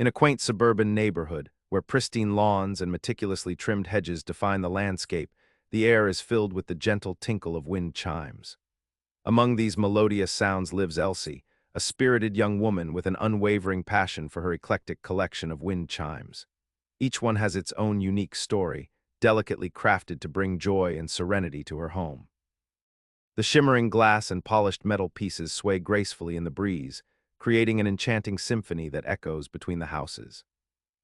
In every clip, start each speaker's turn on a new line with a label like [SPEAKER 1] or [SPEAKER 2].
[SPEAKER 1] In a quaint suburban neighborhood, where pristine lawns and meticulously trimmed hedges define the landscape, the air is filled with the gentle tinkle of wind chimes. Among these melodious sounds lives Elsie, a spirited young woman with an unwavering passion for her eclectic collection of wind chimes. Each one has its own unique story, delicately crafted to bring joy and serenity to her home. The shimmering glass and polished metal pieces sway gracefully in the breeze, creating an enchanting symphony that echoes between the houses.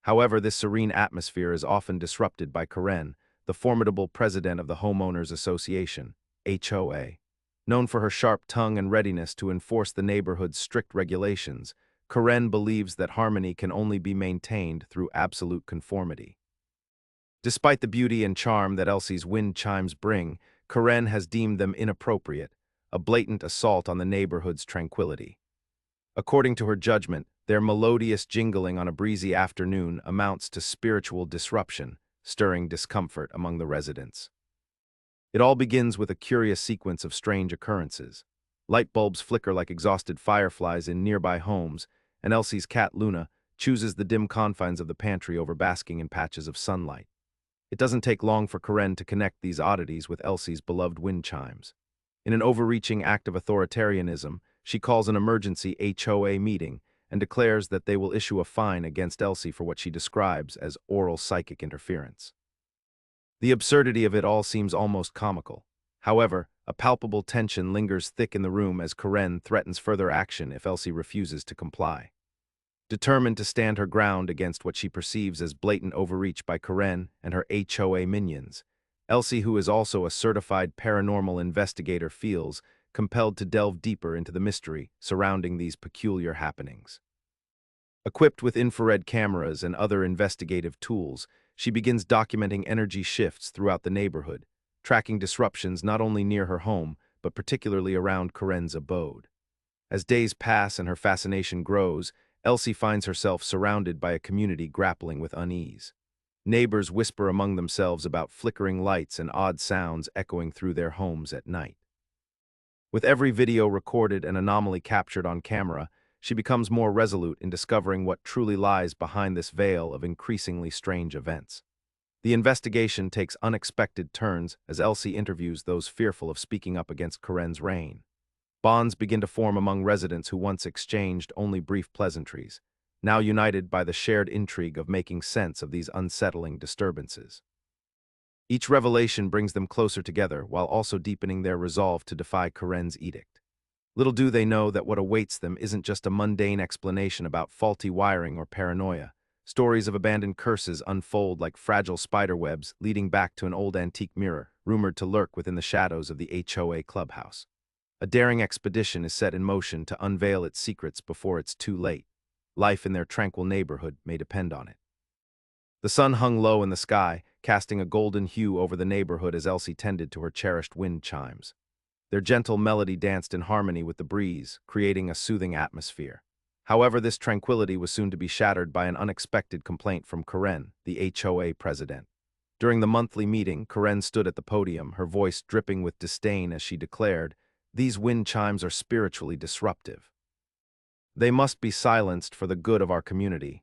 [SPEAKER 1] However, this serene atmosphere is often disrupted by Karen, the formidable president of the Homeowners Association, HOA. Known for her sharp tongue and readiness to enforce the neighborhood's strict regulations, Karen believes that harmony can only be maintained through absolute conformity. Despite the beauty and charm that Elsie's wind chimes bring, Karen has deemed them inappropriate, a blatant assault on the neighborhood's tranquility. According to her judgment, their melodious jingling on a breezy afternoon amounts to spiritual disruption, stirring discomfort among the residents. It all begins with a curious sequence of strange occurrences. Light bulbs flicker like exhausted fireflies in nearby homes, and Elsie's cat Luna chooses the dim confines of the pantry over basking in patches of sunlight. It doesn't take long for Karen to connect these oddities with Elsie's beloved wind chimes. In an overreaching act of authoritarianism, she calls an emergency HOA meeting and declares that they will issue a fine against Elsie for what she describes as oral psychic interference. The absurdity of it all seems almost comical. However, a palpable tension lingers thick in the room as Karen threatens further action if Elsie refuses to comply. Determined to stand her ground against what she perceives as blatant overreach by Karen and her HOA minions, Elsie, who is also a certified paranormal investigator, feels compelled to delve deeper into the mystery surrounding these peculiar happenings. Equipped with infrared cameras and other investigative tools, she begins documenting energy shifts throughout the neighborhood, tracking disruptions not only near her home, but particularly around Karen's abode. As days pass and her fascination grows, Elsie finds herself surrounded by a community grappling with unease. Neighbors whisper among themselves about flickering lights and odd sounds echoing through their homes at night. With every video recorded and anomaly captured on camera, she becomes more resolute in discovering what truly lies behind this veil of increasingly strange events. The investigation takes unexpected turns as Elsie interviews those fearful of speaking up against Karen's reign. Bonds begin to form among residents who once exchanged only brief pleasantries, now united by the shared intrigue of making sense of these unsettling disturbances. Each revelation brings them closer together while also deepening their resolve to defy Karen's edict. Little do they know that what awaits them isn't just a mundane explanation about faulty wiring or paranoia. Stories of abandoned curses unfold like fragile spiderwebs leading back to an old antique mirror, rumored to lurk within the shadows of the HOA clubhouse. A daring expedition is set in motion to unveil its secrets before it's too late. Life in their tranquil neighborhood may depend on it. The sun hung low in the sky, casting a golden hue over the neighborhood as Elsie tended to her cherished wind chimes. Their gentle melody danced in harmony with the breeze, creating a soothing atmosphere. However, this tranquility was soon to be shattered by an unexpected complaint from Karen, the HOA president. During the monthly meeting, Karen stood at the podium, her voice dripping with disdain as she declared, "These wind chimes are spiritually disruptive. They must be silenced for the good of our community."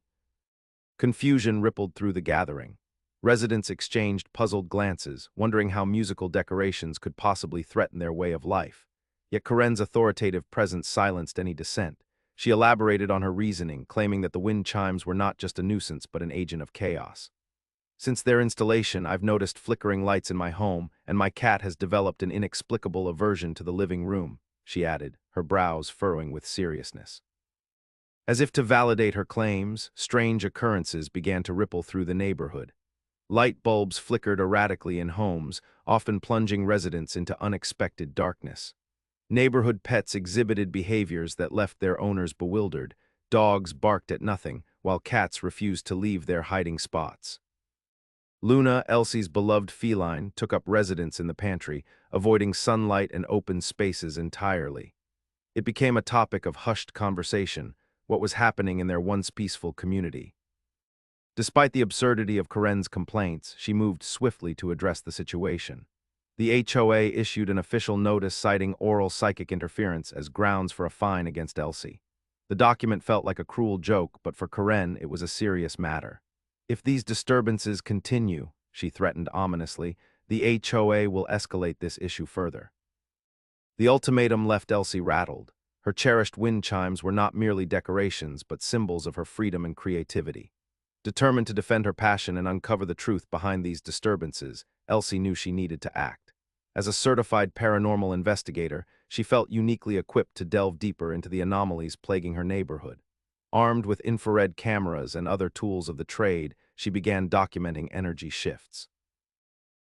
[SPEAKER 1] Confusion rippled through the gathering. Residents exchanged puzzled glances, wondering how musical decorations could possibly threaten their way of life. Yet Karen's authoritative presence silenced any dissent. She elaborated on her reasoning, claiming that the wind chimes were not just a nuisance but an agent of chaos. "Since their installation, I've noticed flickering lights in my home, and my cat has developed an inexplicable aversion to the living room," she added, her brows furrowing with seriousness. As if to validate her claims, strange occurrences began to ripple through the neighborhood. Light bulbs flickered erratically in homes, often plunging residents into unexpected darkness. Neighborhood pets exhibited behaviors that left their owners bewildered. Dogs barked at nothing, while cats refused to leave their hiding spots. Luna, Elsie's beloved feline, took up residence in the pantry, avoiding sunlight and open spaces entirely. It became a topic of hushed conversation, what was happening in their once peaceful community. Despite the absurdity of Karen's complaints, she moved swiftly to address the situation. The HOA issued an official notice citing oral psychic interference as grounds for a fine against Elsie. The document felt like a cruel joke, but for Karen, it was a serious matter. If these disturbances continue, she threatened ominously, the HOA will escalate this issue further. The ultimatum left Elsie rattled. Her cherished wind chimes were not merely decorations, but symbols of her freedom and creativity. Determined to defend her passion and uncover the truth behind these disturbances, Elsie knew she needed to act. As a certified paranormal investigator, she felt uniquely equipped to delve deeper into the anomalies plaguing her neighborhood. Armed with infrared cameras and other tools of the trade, she began documenting energy shifts.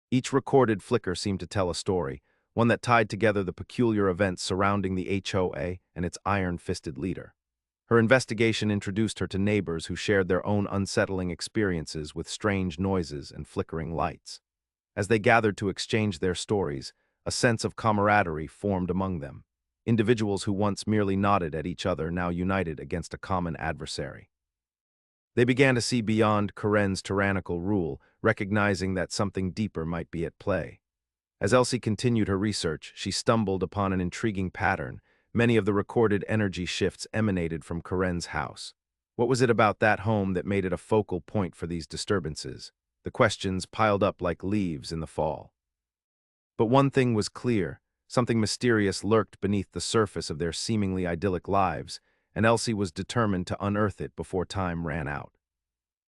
[SPEAKER 1] Each recorded flicker seemed to tell a story, one that tied together the peculiar events surrounding the HOA and its iron-fisted leader. Her investigation introduced her to neighbors who shared their own unsettling experiences with strange noises and flickering lights. As they gathered to exchange their stories, a sense of camaraderie formed among them. Individuals who once merely nodded at each other now united against a common adversary. They began to see beyond Karen's tyrannical rule, recognizing that something deeper might be at play. As Elsie continued her research, she stumbled upon an intriguing pattern. Many of the recorded energy shifts emanated from Karen's house. What was it about that home that made it a focal point for these disturbances? The questions piled up like leaves in the fall. But one thing was clear. Something mysterious lurked beneath the surface of their seemingly idyllic lives, and Elsie was determined to unearth it before time ran out.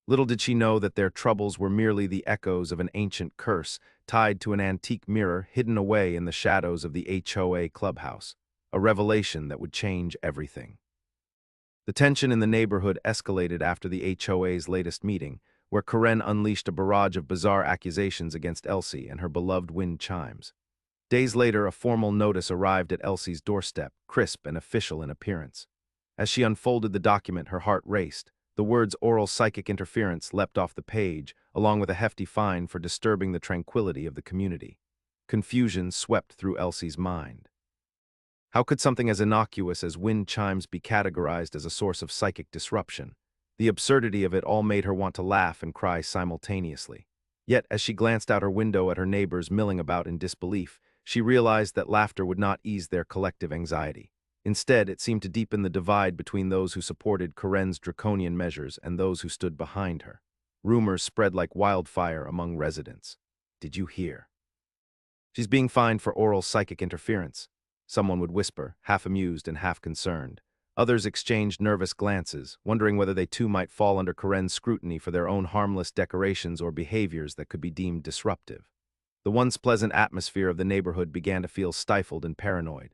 [SPEAKER 1] Little did she know that their troubles were merely the echoes of an ancient curse tied to an antique mirror hidden away in the shadows of the HOA clubhouse, a revelation that would change everything. The tension in the neighborhood escalated after the HOA's latest meeting, where Karen unleashed a barrage of bizarre accusations against Elsie and her beloved wind chimes. Days later, a formal notice arrived at Elsie's doorstep, crisp and official in appearance. As she unfolded the document, her heart raced. The words "oral psychic interference" leapt off the page, along with a hefty fine for disturbing the tranquility of the community. Confusion swept through Elsie's mind. How could something as innocuous as wind chimes be categorized as a source of psychic disruption? The absurdity of it all made her want to laugh and cry simultaneously. Yet, as she glanced out her window at her neighbors milling about in disbelief, she realized that laughter would not ease their collective anxiety. Instead, it seemed to deepen the divide between those who supported Karen's draconian measures and those who stood behind her. Rumors spread like wildfire among residents. "Did you hear? She's being fined for oral psychic interference," someone would whisper, half amused and half concerned. Others exchanged nervous glances, wondering whether they too might fall under Karen's scrutiny for their own harmless decorations or behaviors that could be deemed disruptive. The once pleasant atmosphere of the neighborhood began to feel stifled and paranoid.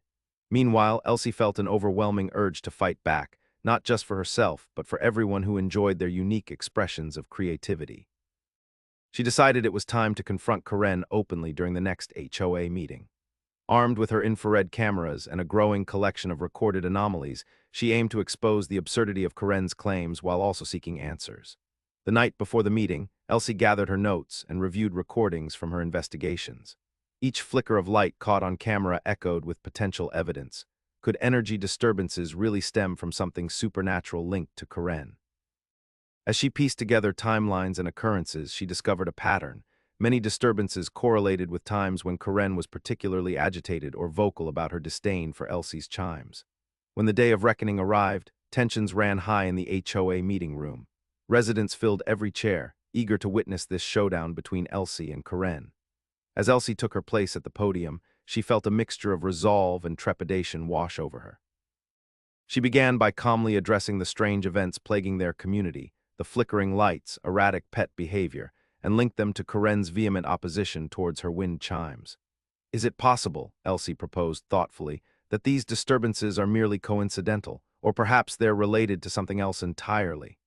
[SPEAKER 1] Meanwhile, Elsie felt an overwhelming urge to fight back, not just for herself, but for everyone who enjoyed their unique expressions of creativity. She decided it was time to confront Karen openly during the next HOA meeting. Armed with her infrared cameras and a growing collection of recorded anomalies, she aimed to expose the absurdity of Karen's claims while also seeking answers. The night before the meeting, Elsie gathered her notes and reviewed recordings from her investigations. Each flicker of light caught on camera echoed with potential evidence. Could energy disturbances really stem from something supernatural linked to Karen? As she pieced together timelines and occurrences, she discovered a pattern. Many disturbances correlated with times when Karen was particularly agitated or vocal about her disdain for Elsie's chimes. When the day of reckoning arrived, tensions ran high in the HOA meeting room. Residents filled every chair, eager to witness this showdown between Elsie and Karen. As Elsie took her place at the podium, she felt a mixture of resolve and trepidation wash over her. She began by calmly addressing the strange events plaguing their community, the flickering lights, erratic pet behavior, and linked them to Karen's vehement opposition towards her wind chimes. "Is it possible," Elsie proposed thoughtfully, "that these disturbances are merely coincidental, or perhaps they're related to something else entirely?"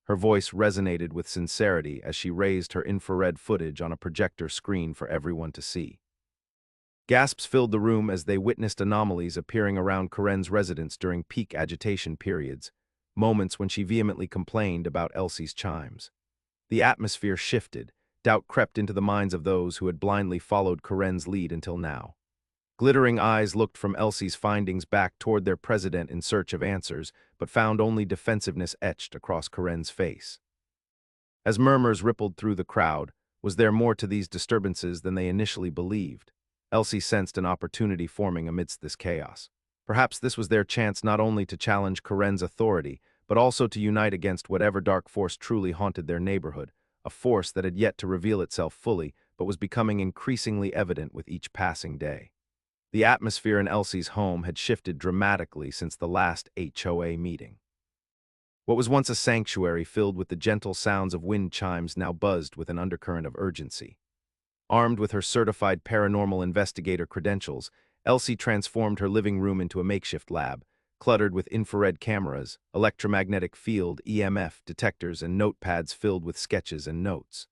[SPEAKER 1] Her voice resonated with sincerity as she raised her infrared footage on a projector screen for everyone to see. Gasps filled the room as they witnessed anomalies appearing around Karen's residence during peak agitation periods, moments when she vehemently complained about Elsie's chimes. The atmosphere shifted. Doubt crept into the minds of those who had blindly followed Karen's lead until now. Glittering eyes looked from Elsie's findings back toward their president in search of answers, but found only defensiveness etched across Karen's face. As murmurs rippled through the crowd, was there more to these disturbances than they initially believed? Elsie sensed an opportunity forming amidst this chaos. Perhaps this was their chance not only to challenge Karen's authority, but also to unite against whatever dark force truly haunted their neighborhood, a force that had yet to reveal itself fully, but was becoming increasingly evident with each passing day. The atmosphere in Elsie's home had shifted dramatically since the last HOA meeting. What was once a sanctuary filled with the gentle sounds of wind chimes now buzzed with an undercurrent of urgency. Armed with her certified paranormal investigator credentials, Elsie transformed her living room into a makeshift lab, cluttered with infrared cameras, electromagnetic field (EMF) detectors, and notepads filled with sketches and notes.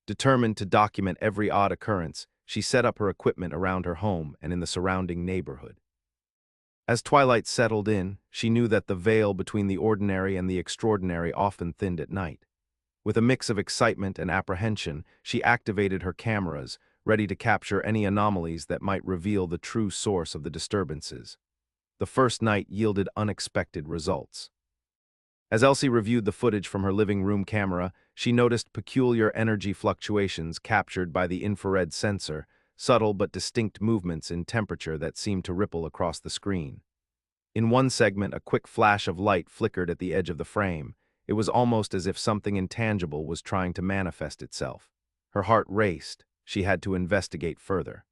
[SPEAKER 1] Determined to document every odd occurrence, she set up her equipment around her home and in the surrounding neighborhood. As twilight settled in, she knew that the veil between the ordinary and the extraordinary often thinned at night. With a mix of excitement and apprehension, she activated her cameras, ready to capture any anomalies that might reveal the true source of the disturbances. The first night yielded unexpected results. As Elsie reviewed the footage from her living room camera, she noticed peculiar energy fluctuations captured by the infrared sensor, subtle but distinct movements in temperature that seemed to ripple across the screen. In one segment, a quick flash of light flickered at the edge of the frame. It was almost as if something intangible was trying to manifest itself. Her heart raced. She had to investigate further.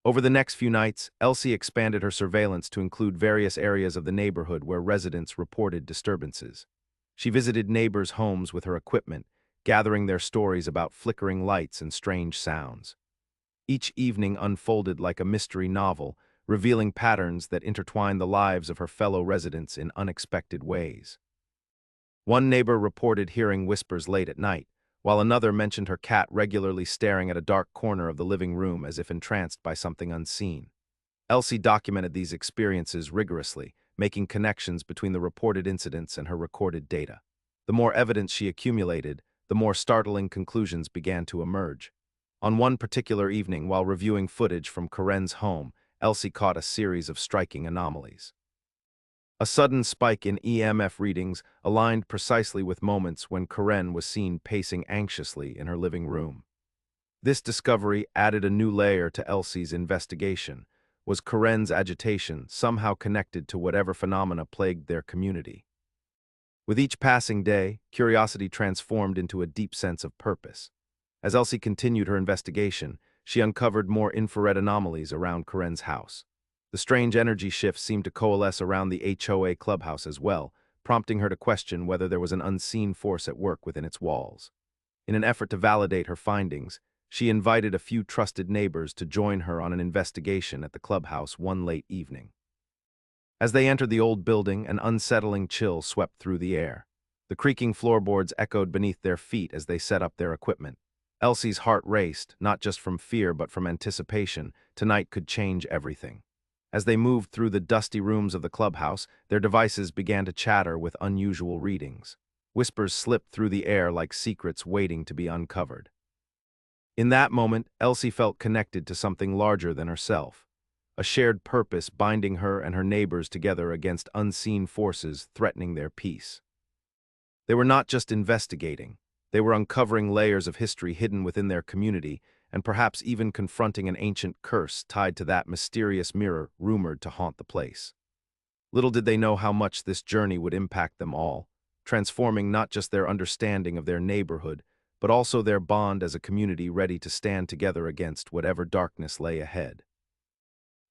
[SPEAKER 1] Over the next few nights, Elsie expanded her surveillance to include various areas of the neighborhood where residents reported disturbances. She visited neighbors' homes with her equipment, gathering their stories about flickering lights and strange sounds. Each evening unfolded like a mystery novel, revealing patterns that intertwined the lives of her fellow residents in unexpected ways. One neighbor reported hearing whispers late at night, while another mentioned her cat regularly staring at a dark corner of the living room as if entranced by something unseen. Elsie documented these experiences rigorously, making connections between the reported incidents and her recorded data. The more evidence she accumulated, the more startling conclusions began to emerge. On one particular evening, while reviewing footage from Karen's home, Elsie caught a series of striking anomalies. A sudden spike in EMF readings aligned precisely with moments when Karen was seen pacing anxiously in her living room. This discovery added a new layer to Elsie's investigation. Was Karen's agitation somehow connected to whatever phenomena plagued their community? With each passing day, curiosity transformed into a deep sense of purpose. As Elsie continued her investigation, she uncovered more infrared anomalies around Karen's house. The strange energy shifts seemed to coalesce around the HOA clubhouse as well, prompting her to question whether there was an unseen force at work within its walls. In an effort to validate her findings, she invited a few trusted neighbors to join her on an investigation at the clubhouse one late evening. As they entered the old building, an unsettling chill swept through the air. The creaking floorboards echoed beneath their feet as they set up their equipment. Elsie's heart raced, not just from fear but from anticipation. Tonight could change everything. As they moved through the dusty rooms of the clubhouse, their devices began to chatter with unusual readings. Whispers slipped through the air like secrets waiting to be uncovered. In that moment, Elsie felt connected to something larger than herself, a shared purpose binding her and her neighbors together against unseen forces threatening their peace. They were not just investigating, they were uncovering layers of history hidden within their community, and perhaps even confronting an ancient curse tied to that mysterious mirror rumored to haunt the place. Little did they know how much this journey would impact them all, transforming not just their understanding of their neighborhood, but also their bond as a community ready to stand together against whatever darkness lay ahead.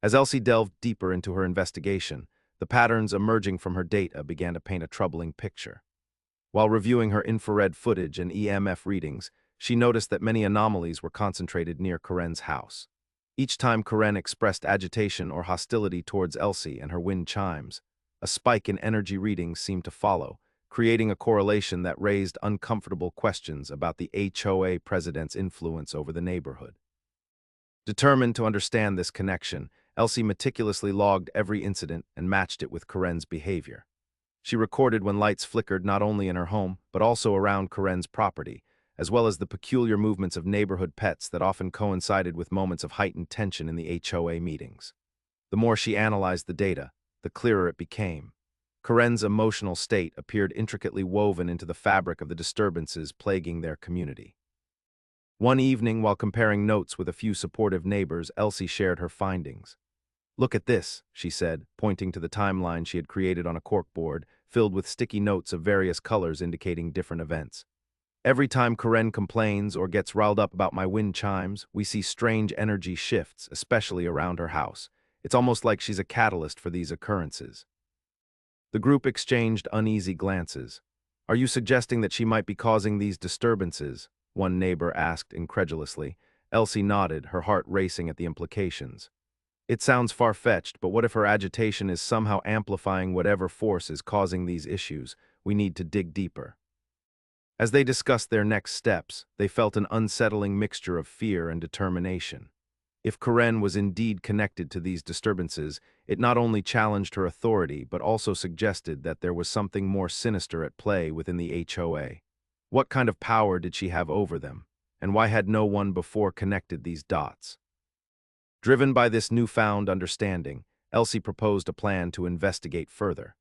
[SPEAKER 1] As Elsie delved deeper into her investigation, the patterns emerging from her data began to paint a troubling picture. While reviewing her infrared footage and EMF readings, she noticed that many anomalies were concentrated near Karen's house. Each time Karen expressed agitation or hostility towards Elsie and her wind chimes, a spike in energy readings seemed to follow, creating a correlation that raised uncomfortable questions about the HOA president's influence over the neighborhood. Determined to understand this connection, Elsie meticulously logged every incident and matched it with Karen's behavior. She recorded when lights flickered not only in her home, but also around Karen's property, as well as the peculiar movements of neighborhood pets that often coincided with moments of heightened tension in the HOA meetings. The more she analyzed the data, the clearer it became. Karen's emotional state appeared intricately woven into the fabric of the disturbances plaguing their community. One evening, while comparing notes with a few supportive neighbors, Elsie shared her findings. "Look at this," she said, pointing to the timeline she had created on a corkboard, filled with sticky notes of various colors indicating different events. "Every time Karen complains or gets riled up about my wind chimes, we see strange energy shifts, especially around her house. It's almost like she's a catalyst for these occurrences." The group exchanged uneasy glances. "Are you suggesting that she might be causing these disturbances?" one neighbor asked incredulously. Elsie nodded, her heart racing at the implications. "It sounds far-fetched, but what if her agitation is somehow amplifying whatever force is causing these issues? We need to dig deeper." As they discussed their next steps, they felt an unsettling mixture of fear and determination. If Karen was indeed connected to these disturbances, it not only challenged her authority but also suggested that there was something more sinister at play within the HOA. What kind of power did she have over them, and why had no one before connected these dots? Driven by this newfound understanding, Elsie proposed a plan to investigate further.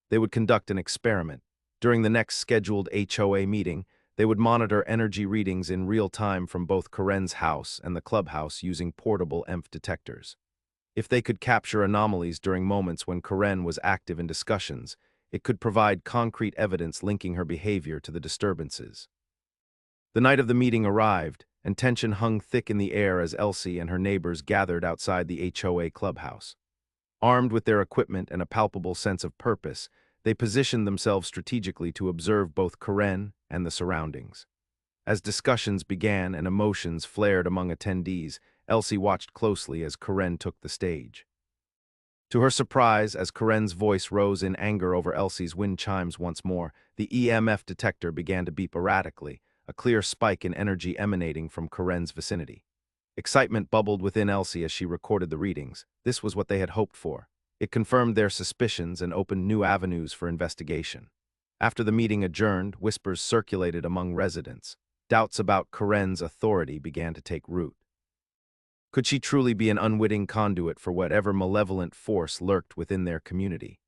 [SPEAKER 1] They would conduct an experiment. During the next scheduled HOA meeting, they would monitor energy readings in real time from both Karen's house and the clubhouse using portable EMF detectors. If they could capture anomalies during moments when Karen was active in discussions, it could provide concrete evidence linking her behavior to the disturbances. The night of the meeting arrived, and tension hung thick in the air as Elsie and her neighbors gathered outside the HOA clubhouse. Armed with their equipment and a palpable sense of purpose, they positioned themselves strategically to observe both Karen and the surroundings. As discussions began and emotions flared among attendees, Elsie watched closely as Karen took the stage. To her surprise, as Karen's voice rose in anger over Elsie's wind chimes once more, the EMF detector began to beep erratically, a clear spike in energy emanating from Karen's vicinity. Excitement bubbled within Elsie as she recorded the readings. This was what they had hoped for. It confirmed their suspicions and opened new avenues for investigation. After the meeting adjourned, whispers circulated among residents. Doubts about Karen's authority began to take root. Could she truly be an unwitting conduit for whatever malevolent force lurked within their community?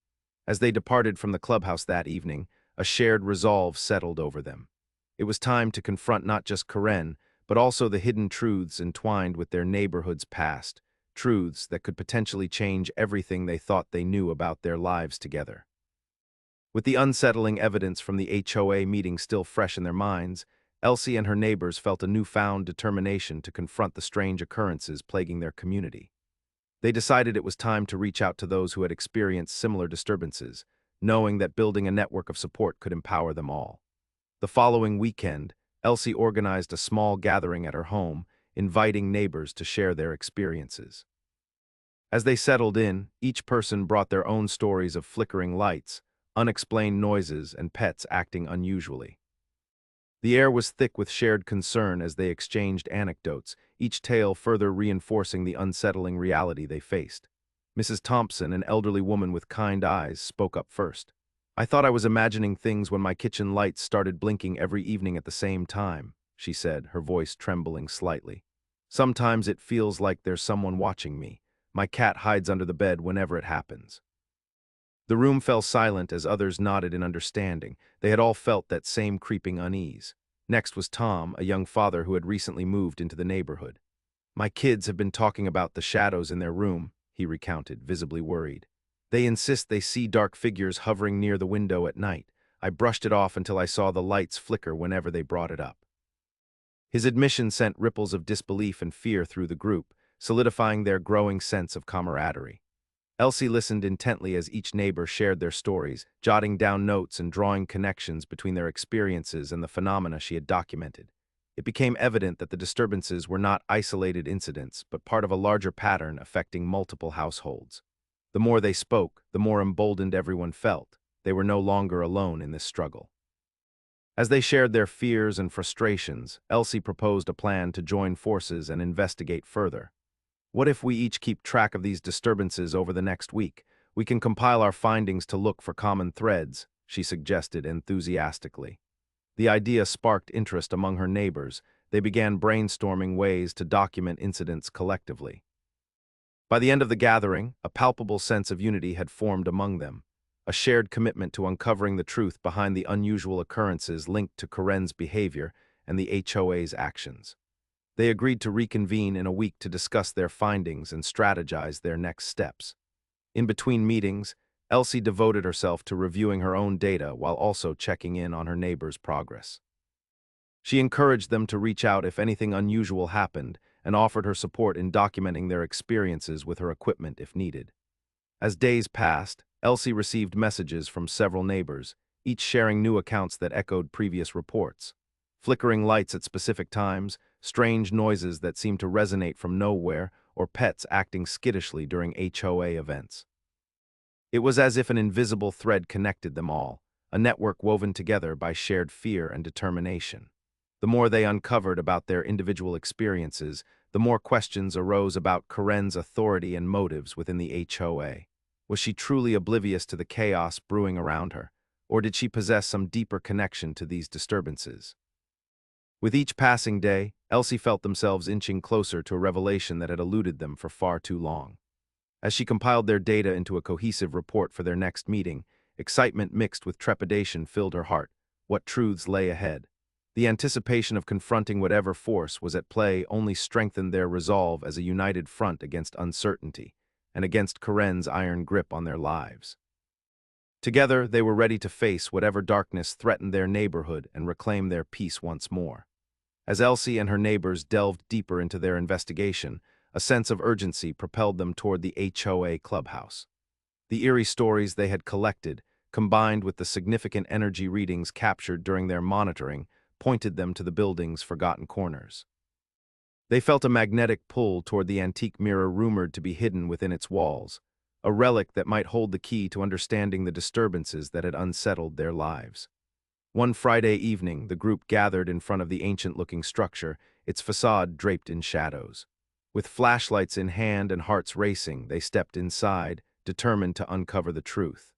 [SPEAKER 1] As they departed from the clubhouse that evening, a shared resolve settled over them. It was time to confront not just Karen, but also the hidden truths entwined with their neighborhood's past, truths that could potentially change everything they thought they knew about their lives together. With the unsettling evidence from the HOA meeting still fresh in their minds, Elsie and her neighbors felt a newfound determination to confront the strange occurrences plaguing their community. They decided it was time to reach out to those who had experienced similar disturbances, knowing that building a network of support could empower them all. The following weekend, Elsie organized a small gathering at her home, inviting neighbors to share their experiences. As they settled in, each person brought their own stories of flickering lights, unexplained noises, and pets acting unusually. The air was thick with shared concern as they exchanged anecdotes, each tale further reinforcing the unsettling reality they faced. Mrs. Thompson, an elderly woman with kind eyes, spoke up first. "I thought I was imagining things when my kitchen lights started blinking every evening at the same time," she said, her voice trembling slightly. "Sometimes it feels like there's someone watching me. My cat hides under the bed whenever it happens." The room fell silent as others nodded in understanding. They had all felt that same creeping unease. Next was Tom, a young father who had recently moved into the neighborhood. "My kids have been talking about the shadows in their room," he recounted, visibly worried. "They insist they see dark figures hovering near the window at night. I brushed it off until I saw the lights flicker whenever they brought it up." His admission sent ripples of disbelief and fear through the group, solidifying their growing sense of camaraderie. Elsie listened intently as each neighbor shared their stories, jotting down notes and drawing connections between their experiences and the phenomena she had documented. It became evident that the disturbances were not isolated incidents, but part of a larger pattern affecting multiple households. The more they spoke, the more emboldened everyone felt. They were no longer alone in this struggle. As they shared their fears and frustrations, Elsie proposed a plan to join forces and investigate further. "What if we each keep track of these disturbances over the next week? We can compile our findings to look for common threads," she suggested enthusiastically. The idea sparked interest among her neighbors. They began brainstorming ways to document incidents collectively. By the end of the gathering, a palpable sense of unity had formed among them, a shared commitment to uncovering the truth behind the unusual occurrences linked to Karen's behavior and the HOA's actions. They agreed to reconvene in a week to discuss their findings and strategize their next steps. In between meetings, Elsie devoted herself to reviewing her own data while also checking in on her neighbors' progress. She encouraged them to reach out if anything unusual happened and offered her support in documenting their experiences with her equipment if needed. As days passed, Elsie received messages from several neighbors, each sharing new accounts that echoed previous reports. Flickering lights at specific times, strange noises that seemed to resonate from nowhere, or pets acting skittishly during HOA events. It was as if an invisible thread connected them all, a network woven together by shared fear and determination. The more they uncovered about their individual experiences, the more questions arose about Karen's authority and motives within the HOA. Was she truly oblivious to the chaos brewing around her, or did she possess some deeper connection to these disturbances? With each passing day, Elsie felt themselves inching closer to a revelation that had eluded them for far too long. As she compiled their data into a cohesive report for their next meeting, excitement mixed with trepidation filled her heart. What truths lay ahead? The anticipation of confronting whatever force was at play only strengthened their resolve as a united front against uncertainty, and against Karen's iron grip on their lives. Together, they were ready to face whatever darkness threatened their neighborhood and reclaim their peace once more. As Elsie and her neighbors delved deeper into their investigation, a sense of urgency propelled them toward the HOA clubhouse. The eerie stories they had collected, combined with the significant energy readings captured during their monitoring, pointed them to the building's forgotten corners. They felt a magnetic pull toward the antique mirror rumored to be hidden within its walls, a relic that might hold the key to understanding the disturbances that had unsettled their lives. One Friday evening, the group gathered in front of the ancient-looking structure, its facade draped in shadows. With flashlights in hand and hearts racing, they stepped inside, determined to uncover the truth.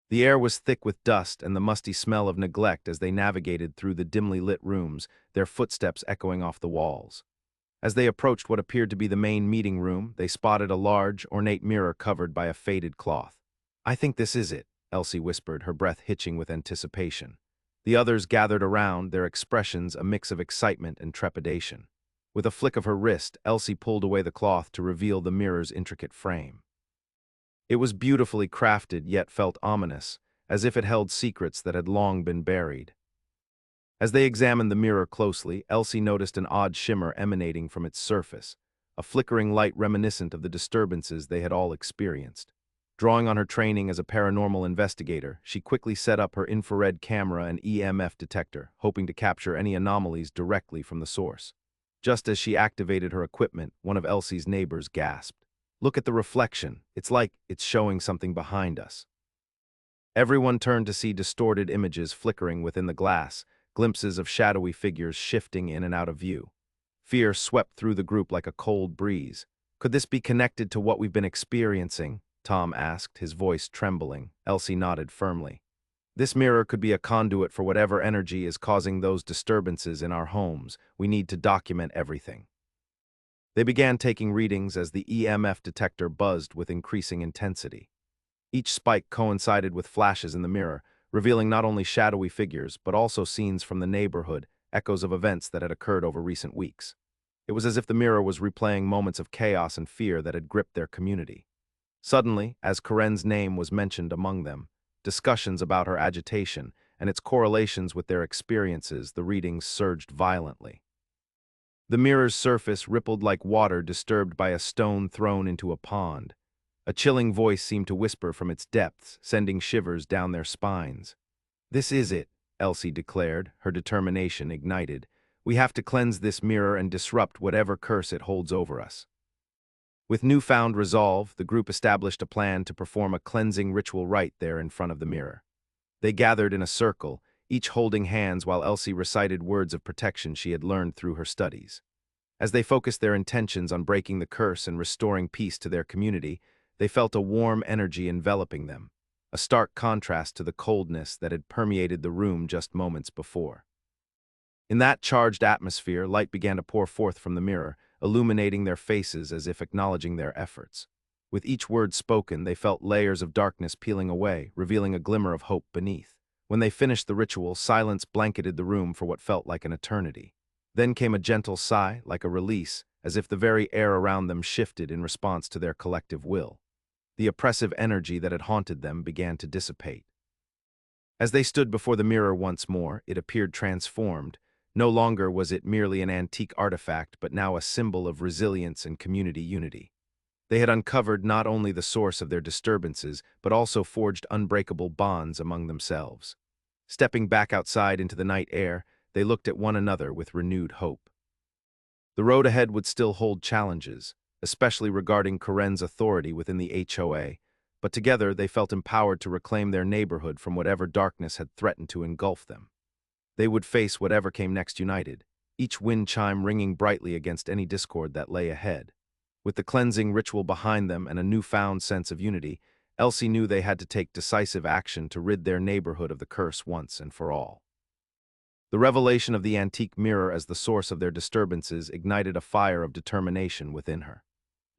[SPEAKER 1] The air was thick with dust and the musty smell of neglect as they navigated through the dimly lit rooms, their footsteps echoing off the walls. As they approached what appeared to be the main meeting room, they spotted a large, ornate mirror covered by a faded cloth. "I think this is it," Elsie whispered, her breath hitching with anticipation. The others gathered around, their expressions a mix of excitement and trepidation. With a flick of her wrist, Elsie pulled away the cloth to reveal the mirror's intricate frame. It was beautifully crafted yet felt ominous, as if it held secrets that had long been buried. As they examined the mirror closely, Elsie noticed an odd shimmer emanating from its surface, a flickering light reminiscent of the disturbances they had all experienced. Drawing on her training as a paranormal investigator, she quickly set up her infrared camera and EMF detector, hoping to capture any anomalies directly from the source. Just as she activated her equipment, one of Elsie's neighbors gasped. "Look at the reflection. It's like it's showing something behind us." Everyone turned to see distorted images flickering within the glass, glimpses of shadowy figures shifting in and out of view. Fear swept through the group like a cold breeze. "Could this be connected to what we've been experiencing?" Tom asked, his voice trembling. Elsie nodded firmly. "This mirror could be a conduit for whatever energy is causing those disturbances in our homes. We need to document everything." They began taking readings as the EMF detector buzzed with increasing intensity. Each spike coincided with flashes in the mirror, revealing not only shadowy figures, but also scenes from the neighborhood, echoes of events that had occurred over recent weeks. It was as if the mirror was replaying moments of chaos and fear that had gripped their community. Suddenly, as Karen's name was mentioned among them, discussions about her agitation and its correlations with their experiences, the readings surged violently. The mirror's surface rippled like water disturbed by a stone thrown into a pond. A chilling voice seemed to whisper from its depths, sending shivers down their spines. "This is it," Elsie declared, her determination ignited. "We have to cleanse this mirror and disrupt whatever curse it holds over us." With newfound resolve, the group established a plan to perform a cleansing ritual right there in front of the mirror. They gathered in a circle, each holding hands while Elsie recited words of protection she had learned through her studies. As they focused their intentions on breaking the curse and restoring peace to their community, they felt a warm energy enveloping them, a stark contrast to the coldness that had permeated the room just moments before. In that charged atmosphere, light began to pour forth from the mirror, illuminating their faces as if acknowledging their efforts. With each word spoken, they felt layers of darkness peeling away, revealing a glimmer of hope beneath. When they finished the ritual, silence blanketed the room for what felt like an eternity. Then came a gentle sigh, like a release, as if the very air around them shifted in response to their collective will. The oppressive energy that had haunted them began to dissipate. As they stood before the mirror once more, it appeared transformed. No longer was it merely an antique artifact, but now a symbol of resilience and community unity. They had uncovered not only the source of their disturbances, but also forged unbreakable bonds among themselves. Stepping back outside into the night air, they looked at one another with renewed hope. The road ahead would still hold challenges, especially regarding Karen's authority within the HOA, but together they felt empowered to reclaim their neighborhood from whatever darkness had threatened to engulf them. They would face whatever came next united, each wind chime ringing brightly against any discord that lay ahead. With the cleansing ritual behind them and a newfound sense of unity, Elsie knew they had to take decisive action to rid their neighborhood of the curse once and for all. The revelation of the antique mirror as the source of their disturbances ignited a fire of determination within her.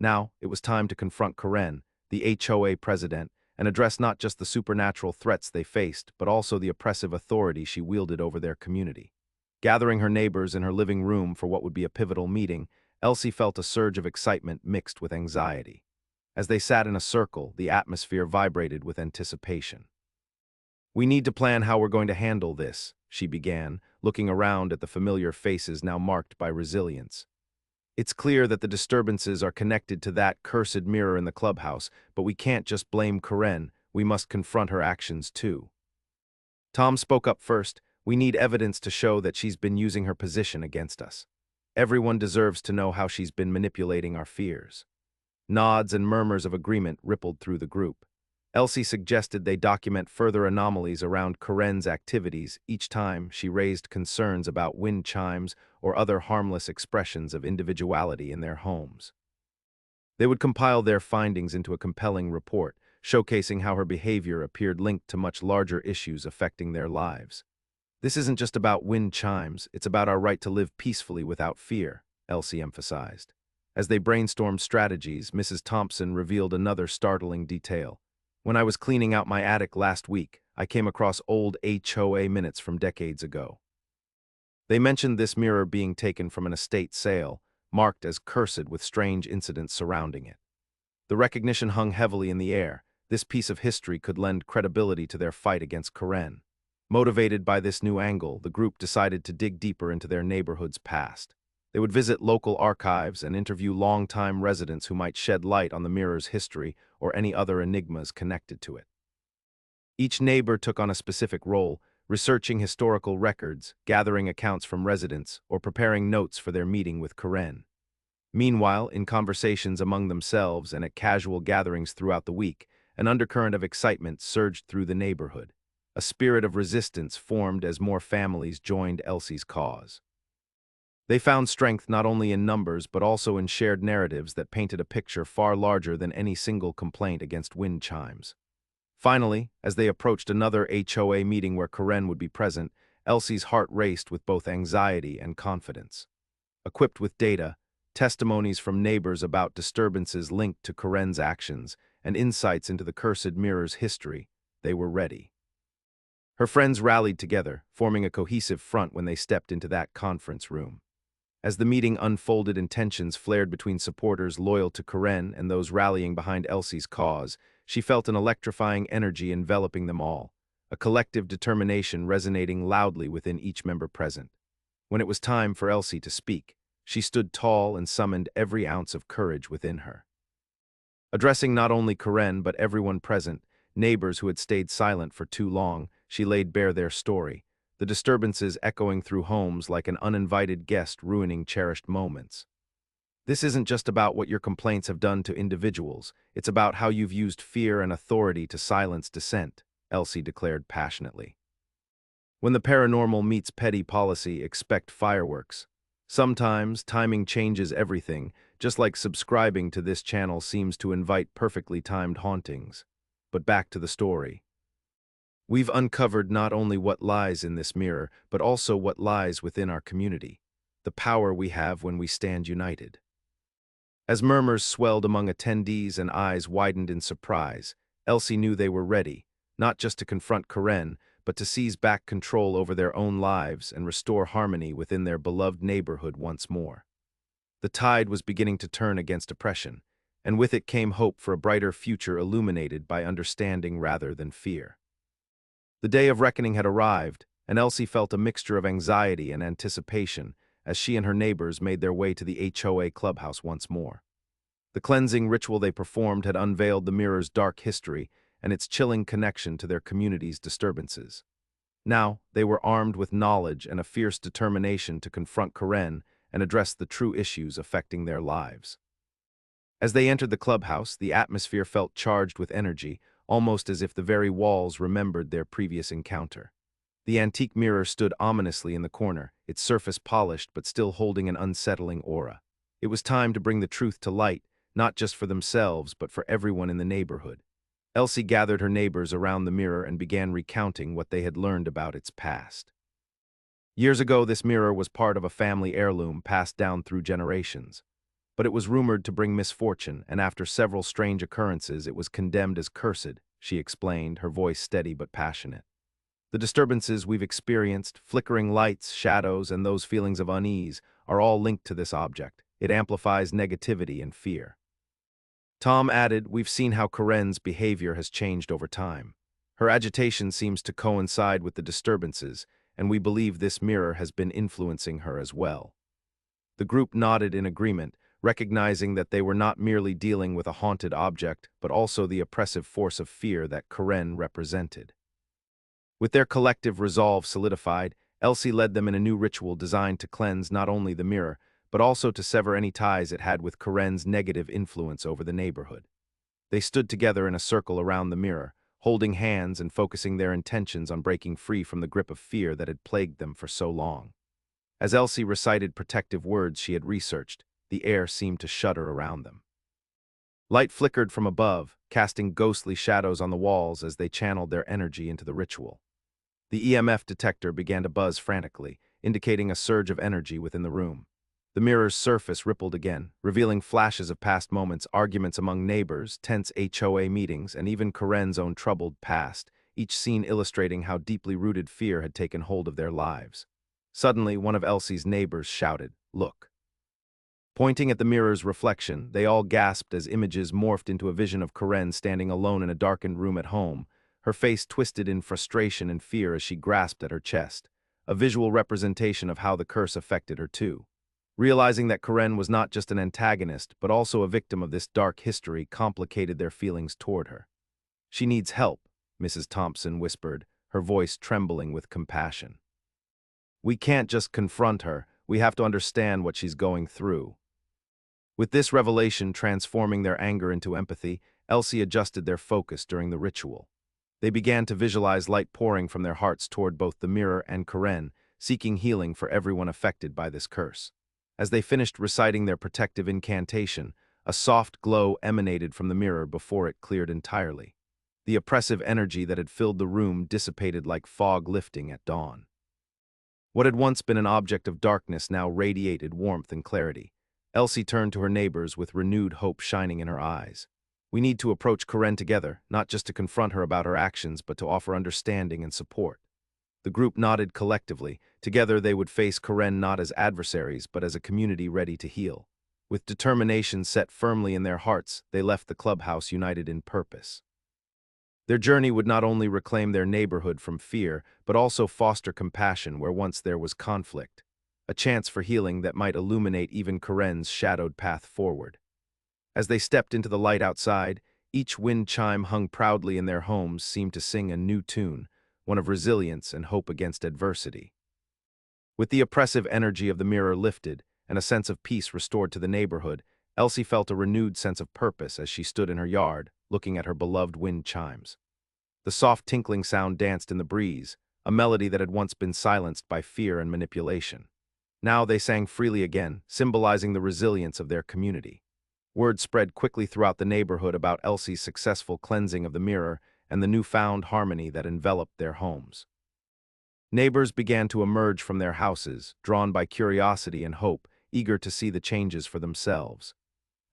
[SPEAKER 1] Now, it was time to confront Karen, the HOA president, and address not just the supernatural threats they faced, but also the oppressive authority she wielded over their community. Gathering her neighbors in her living room for what would be a pivotal meeting, Elsie felt a surge of excitement mixed with anxiety. As they sat in a circle, the atmosphere vibrated with anticipation. "We need to plan how we're going to handle this," she began, looking around at the familiar faces now marked by resilience. "It's clear that the disturbances are connected to that cursed mirror in the clubhouse, but we can't just blame Karen, we must confront her actions too." Tom spoke up first. "We need evidence to show that she's been using her position against us. Everyone deserves to know how she's been manipulating our fears." Nods and murmurs of agreement rippled through the group. Elsie suggested they document further anomalies around Karen's activities each time she raised concerns about wind chimes or other harmless expressions of individuality in their homes. They would compile their findings into a compelling report, showcasing how her behavior appeared linked to much larger issues affecting their lives. "This isn't just about wind chimes, it's about our right to live peacefully without fear," Elsie emphasized. As they brainstormed strategies, Mrs. Thompson revealed another startling detail. "When I was cleaning out my attic last week, I came across old HOA minutes from decades ago. They mentioned this mirror being taken from an estate sale, marked as cursed with strange incidents surrounding it. The recognition hung heavily in the air. This piece of history could lend credibility to their fight against Karen. Motivated by this new angle, the group decided to dig deeper into their neighborhood's past. They would visit local archives and interview longtime residents who might shed light on the mirror's history or any other enigmas connected to it. Each neighbor took on a specific role, researching historical records, gathering accounts from residents, or preparing notes for their meeting with Karen. Meanwhile, in conversations among themselves and at casual gatherings throughout the week, an undercurrent of excitement surged through the neighborhood. A spirit of resistance formed as more families joined Elsie's cause. They found strength not only in numbers but also in shared narratives that painted a picture far larger than any single complaint against wind chimes. Finally, as they approached another HOA meeting where Karen would be present, Elsie's heart raced with both anxiety and confidence. Equipped with data, testimonies from neighbors about disturbances linked to Karen's actions, and insights into the cursed mirror's history, they were ready. Her friends rallied together, forming a cohesive front when they stepped into that conference room. As the meeting unfolded and tensions flared between supporters loyal to Karen and those rallying behind Elsie's cause, she felt an electrifying energy enveloping them all, a collective determination resonating loudly within each member present. When it was time for Elsie to speak, she stood tall and summoned every ounce of courage within her. Addressing not only Karen but everyone present, neighbors who had stayed silent for too long, she laid bare their story, the disturbances echoing through homes like an uninvited guest ruining cherished moments. "This isn't just about what your complaints have done to individuals, it's about how you've used fear and authority to silence dissent," Elsie declared passionately. When the paranormal meets petty policy, expect fireworks. Sometimes timing changes everything, just like subscribing to this channel seems to invite perfectly timed hauntings. But back to the story. We've uncovered not only what lies in this mirror, but also what lies within our community, the power we have when we stand united. As murmurs swelled among attendees and eyes widened in surprise, Elsie knew they were ready, not just to confront Karen, but to seize back control over their own lives and restore harmony within their beloved neighborhood once more. The tide was beginning to turn against oppression, and with it came hope for a brighter future illuminated by understanding rather than fear. The day of reckoning had arrived, and Elsie felt a mixture of anxiety and anticipation as she and her neighbors made their way to the HOA clubhouse once more. The cleansing ritual they performed had unveiled the mirror's dark history and its chilling connection to their community's disturbances. Now, they were armed with knowledge and a fierce determination to confront Karen and address the true issues affecting their lives. As they entered the clubhouse, the atmosphere felt charged with energy, almost as if the very walls remembered their previous encounter. The antique mirror stood ominously in the corner, its surface polished but still holding an unsettling aura. It was time to bring the truth to light, not just for themselves but for everyone in the neighborhood. Elsie gathered her neighbors around the mirror and began recounting what they had learned about its past. Years ago, this mirror was part of a family heirloom passed down through generations. But it was rumored to bring misfortune, and after several strange occurrences, it was condemned as cursed, she explained, her voice steady but passionate. The disturbances we've experienced, flickering lights, shadows, and those feelings of unease, are all linked to this object. It amplifies negativity and fear. Tom added, we've seen how Karen's behavior has changed over time. Her agitation seems to coincide with the disturbances, and we believe this mirror has been influencing her as well. The group nodded in agreement, recognizing that they were not merely dealing with a haunted object, but also the oppressive force of fear that Karen represented. With their collective resolve solidified, Elsie led them in a new ritual designed to cleanse not only the mirror, but also to sever any ties it had with Karen's negative influence over the neighborhood. They stood together in a circle around the mirror, holding hands and focusing their intentions on breaking free from the grip of fear that had plagued them for so long. As Elsie recited protective words she had researched, the air seemed to shudder around them. Light flickered from above, casting ghostly shadows on the walls as they channeled their energy into the ritual. The EMF detector began to buzz frantically, indicating a surge of energy within the room. The mirror's surface rippled again, revealing flashes of past moments, arguments among neighbors, tense HOA meetings, and even Karen's own troubled past, each scene illustrating how deeply rooted fear had taken hold of their lives. Suddenly, one of Elsie's neighbors shouted, "Look." Pointing at the mirror's reflection, they all gasped as images morphed into a vision of Karen standing alone in a darkened room at home, her face twisted in frustration and fear as she grasped at her chest, a visual representation of how the curse affected her too. Realizing that Karen was not just an antagonist, but also a victim of this dark history complicated their feelings toward her. "She needs help," Mrs. Thompson whispered, her voice trembling with compassion. "We can't just confront her, we have to understand what she's going through." With this revelation transforming their anger into empathy, Elsie adjusted their focus during the ritual. They began to visualize light pouring from their hearts toward both the mirror and Karen, seeking healing for everyone affected by this curse. As they finished reciting their protective incantation, a soft glow emanated from the mirror before it cleared entirely. The oppressive energy that had filled the room dissipated like fog lifting at dawn. What had once been an object of darkness now radiated warmth and clarity. Elsie turned to her neighbors with renewed hope shining in her eyes. "We need to approach Karen together, not just to confront her about her actions, but to offer understanding and support." The group nodded collectively. Together they would face Karen not as adversaries, but as a community ready to heal. With determination set firmly in their hearts, they left the clubhouse united in purpose. Their journey would not only reclaim their neighborhood from fear, but also foster compassion where once there was conflict, a chance for healing that might illuminate even Karen's shadowed path forward. As they stepped into the light outside, each wind chime hung proudly in their homes seemed to sing a new tune, one of resilience and hope against adversity. With the oppressive energy of the mirror lifted and a sense of peace restored to the neighborhood, Elsie felt a renewed sense of purpose as she stood in her yard, looking at her beloved wind chimes. The soft tinkling sound danced in the breeze, a melody that had once been silenced by fear and manipulation. Now they sang freely again, symbolizing the resilience of their community. Word spread quickly throughout the neighborhood about Elsie's successful cleansing of the mirror and the newfound harmony that enveloped their homes. Neighbors began to emerge from their houses, drawn by curiosity and hope, eager to see the changes for themselves.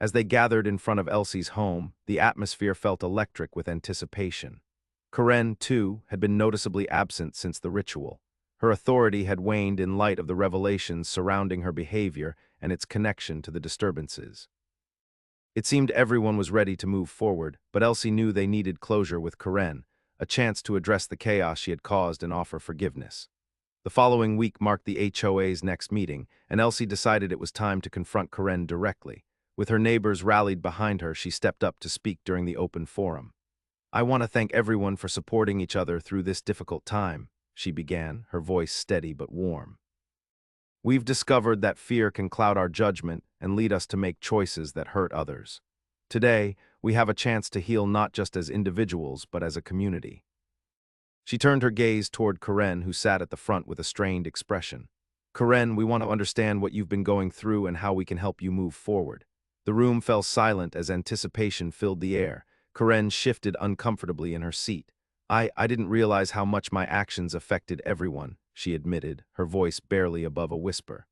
[SPEAKER 1] As they gathered in front of Elsie's home, the atmosphere felt electric with anticipation. Karen, too, had been noticeably absent since the ritual. Her authority had waned in light of the revelations surrounding her behavior and its connection to the disturbances. It seemed everyone was ready to move forward, but Elsie knew they needed closure with Karen, a chance to address the chaos she had caused and offer forgiveness. The following week marked the HOA's next meeting, and Elsie decided it was time to confront Karen directly. With her neighbors rallied behind her, she stepped up to speak during the open forum. "I want to thank everyone for supporting each other through this difficult time," she began, her voice steady but warm. "We've discovered that fear can cloud our judgment and lead us to make choices that hurt others. Today, we have a chance to heal not just as individuals, but as a community." She turned her gaze toward Karen, who sat at the front with a strained expression. "Karen, we want to understand what you've been going through and how we can help you move forward." The room fell silent as anticipation filled the air. Karen shifted uncomfortably in her seat. I didn't realize how much my actions affected everyone," she admitted, her voice barely above a whisper.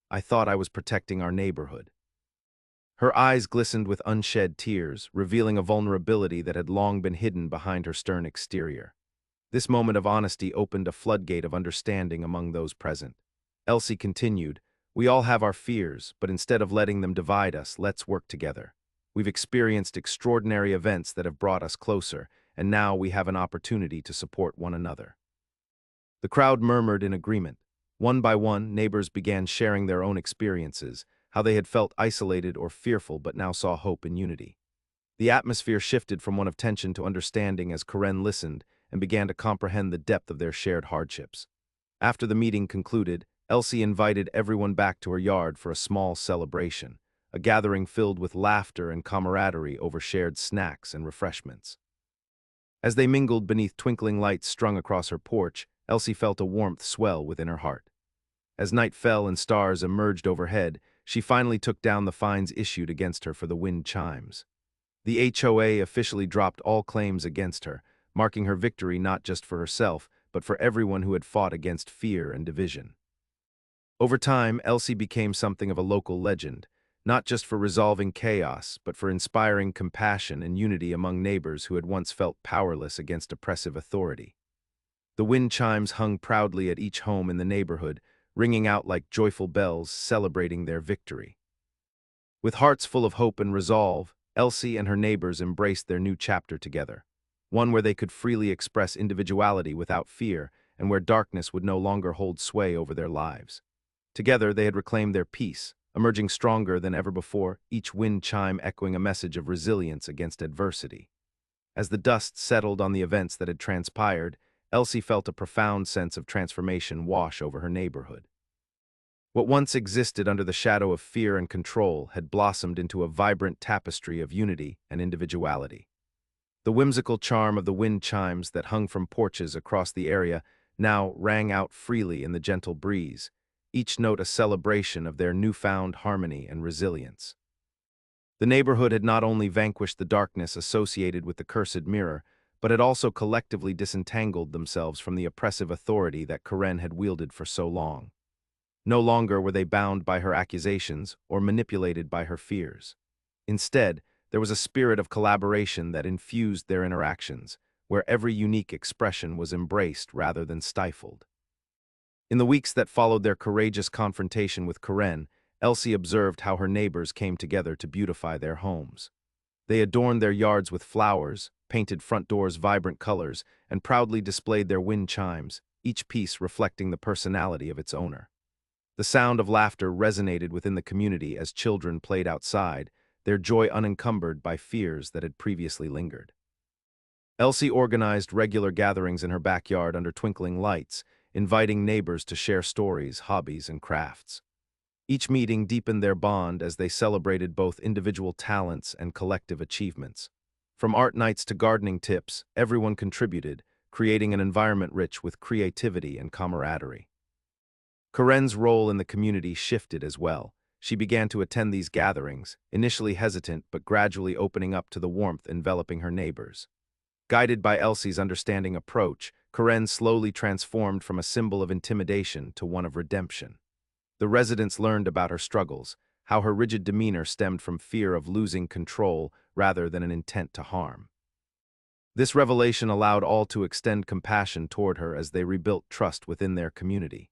[SPEAKER 1] "I thought I was protecting our neighborhood." Her eyes glistened with unshed tears, revealing a vulnerability that had long been hidden behind her stern exterior. This moment of honesty opened a floodgate of understanding among those present. Elsie continued, "We all have our fears, but instead of letting them divide us, let's work together. We've experienced extraordinary events that have brought us closer, and now we have an opportunity to support one another." The crowd murmured in agreement. One by one, neighbors began sharing their own experiences, how they had felt isolated or fearful but now saw hope in unity. The atmosphere shifted from one of tension to understanding as Karen listened and began to comprehend the depth of their shared hardships. After the meeting concluded, Elsie invited everyone back to her yard for a small celebration, a gathering filled with laughter and camaraderie over shared snacks and refreshments. As they mingled beneath twinkling lights strung across her porch, Elsie felt a warmth swell within her heart. As night fell and stars emerged overhead, she finally took down the fines issued against her for the wind chimes. The HOA officially dropped all claims against her, marking her victory not just for herself, but for everyone who had fought against fear and division. Over time, Elsie became something of a local legend, not just for resolving chaos, but for inspiring compassion and unity among neighbors who had once felt powerless against oppressive authority. The wind chimes hung proudly at each home in the neighborhood, ringing out like joyful bells celebrating their victory. With hearts full of hope and resolve, Elsie and her neighbors embraced their new chapter together, one where they could freely express individuality without fear and where darkness would no longer hold sway over their lives. Together, they had reclaimed their peace, emerging stronger than ever before, each wind chime echoing a message of resilience against adversity. As the dust settled on the events that had transpired, Elsie felt a profound sense of transformation wash over her neighborhood. What once existed under the shadow of fear and control had blossomed into a vibrant tapestry of unity and individuality. The whimsical charm of the wind chimes that hung from porches across the area now rang out freely in the gentle breeze, each note a celebration of their newfound harmony and resilience. The neighborhood had not only vanquished the darkness associated with the cursed mirror, but had also collectively disentangled themselves from the oppressive authority that Karen had wielded for so long. No longer were they bound by her accusations or manipulated by her fears. Instead, there was a spirit of collaboration that infused their interactions, where every unique expression was embraced rather than stifled. In the weeks that followed their courageous confrontation with Karen, Elsie observed how her neighbors came together to beautify their homes. They adorned their yards with flowers, painted front doors vibrant colors, and proudly displayed their wind chimes, each piece reflecting the personality of its owner. The sound of laughter resonated within the community as children played outside, their joy unencumbered by fears that had previously lingered. Elsie organized regular gatherings in her backyard under twinkling lights, inviting neighbors to share stories, hobbies, and crafts. Each meeting deepened their bond as they celebrated both individual talents and collective achievements. From art nights to gardening tips, everyone contributed, creating an environment rich with creativity and camaraderie. Karen's role in the community shifted as well. She began to attend these gatherings, initially hesitant but gradually opening up to the warmth enveloping her neighbors. Guided by Elsie's understanding approach, Karen slowly transformed from a symbol of intimidation to one of redemption. The residents learned about her struggles, how her rigid demeanor stemmed from fear of losing control rather than an intent to harm. This revelation allowed all to extend compassion toward her as they rebuilt trust within their community.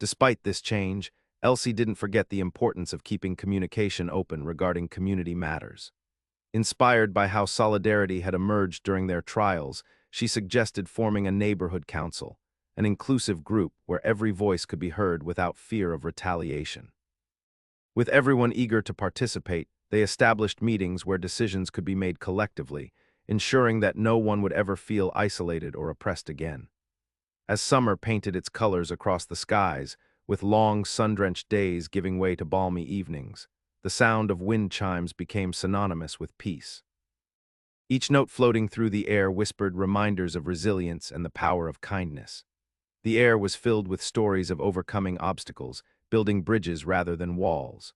[SPEAKER 1] Despite this change, Elsie didn't forget the importance of keeping communication open regarding community matters. Inspired by how solidarity had emerged during their trials, she suggested forming a neighborhood council, an inclusive group where every voice could be heard without fear of retaliation. With everyone eager to participate, they established meetings where decisions could be made collectively, ensuring that no one would ever feel isolated or oppressed again. As summer painted its colors across the skies, with long, sun-drenched days giving way to balmy evenings, the sound of wind chimes became synonymous with peace. Each note floating through the air whispered reminders of resilience and the power of kindness. The air was filled with stories of overcoming obstacles, building bridges rather than walls.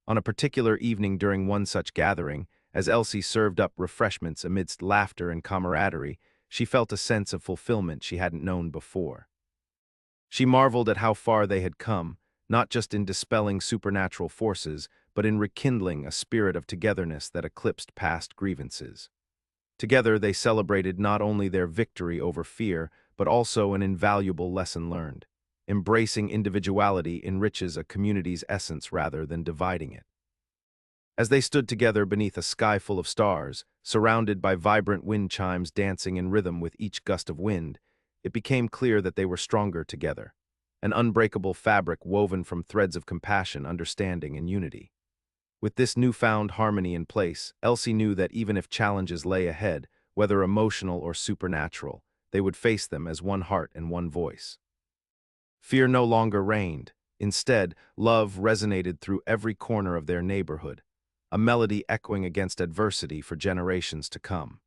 [SPEAKER 1] On a particular evening during one such gathering, as Elsie served up refreshments amidst laughter and camaraderie, she felt a sense of fulfillment she hadn't known before. She marveled at how far they had come, not just in dispelling supernatural forces, but in rekindling a spirit of togetherness that eclipsed past grievances. Together they celebrated not only their victory over fear, but also an invaluable lesson learned. Embracing individuality enriches a community's essence rather than dividing it. As they stood together beneath a sky full of stars, surrounded by vibrant wind chimes dancing in rhythm with each gust of wind, it became clear that they were stronger together, an unbreakable fabric woven from threads of compassion, understanding, and unity. With this newfound harmony in place, Elsie knew that even if challenges lay ahead, whether emotional or supernatural, they would face them as one heart and one voice. Fear no longer reigned. Instead, love resonated through every corner of their neighborhood, a melody echoing against adversity for generations to come.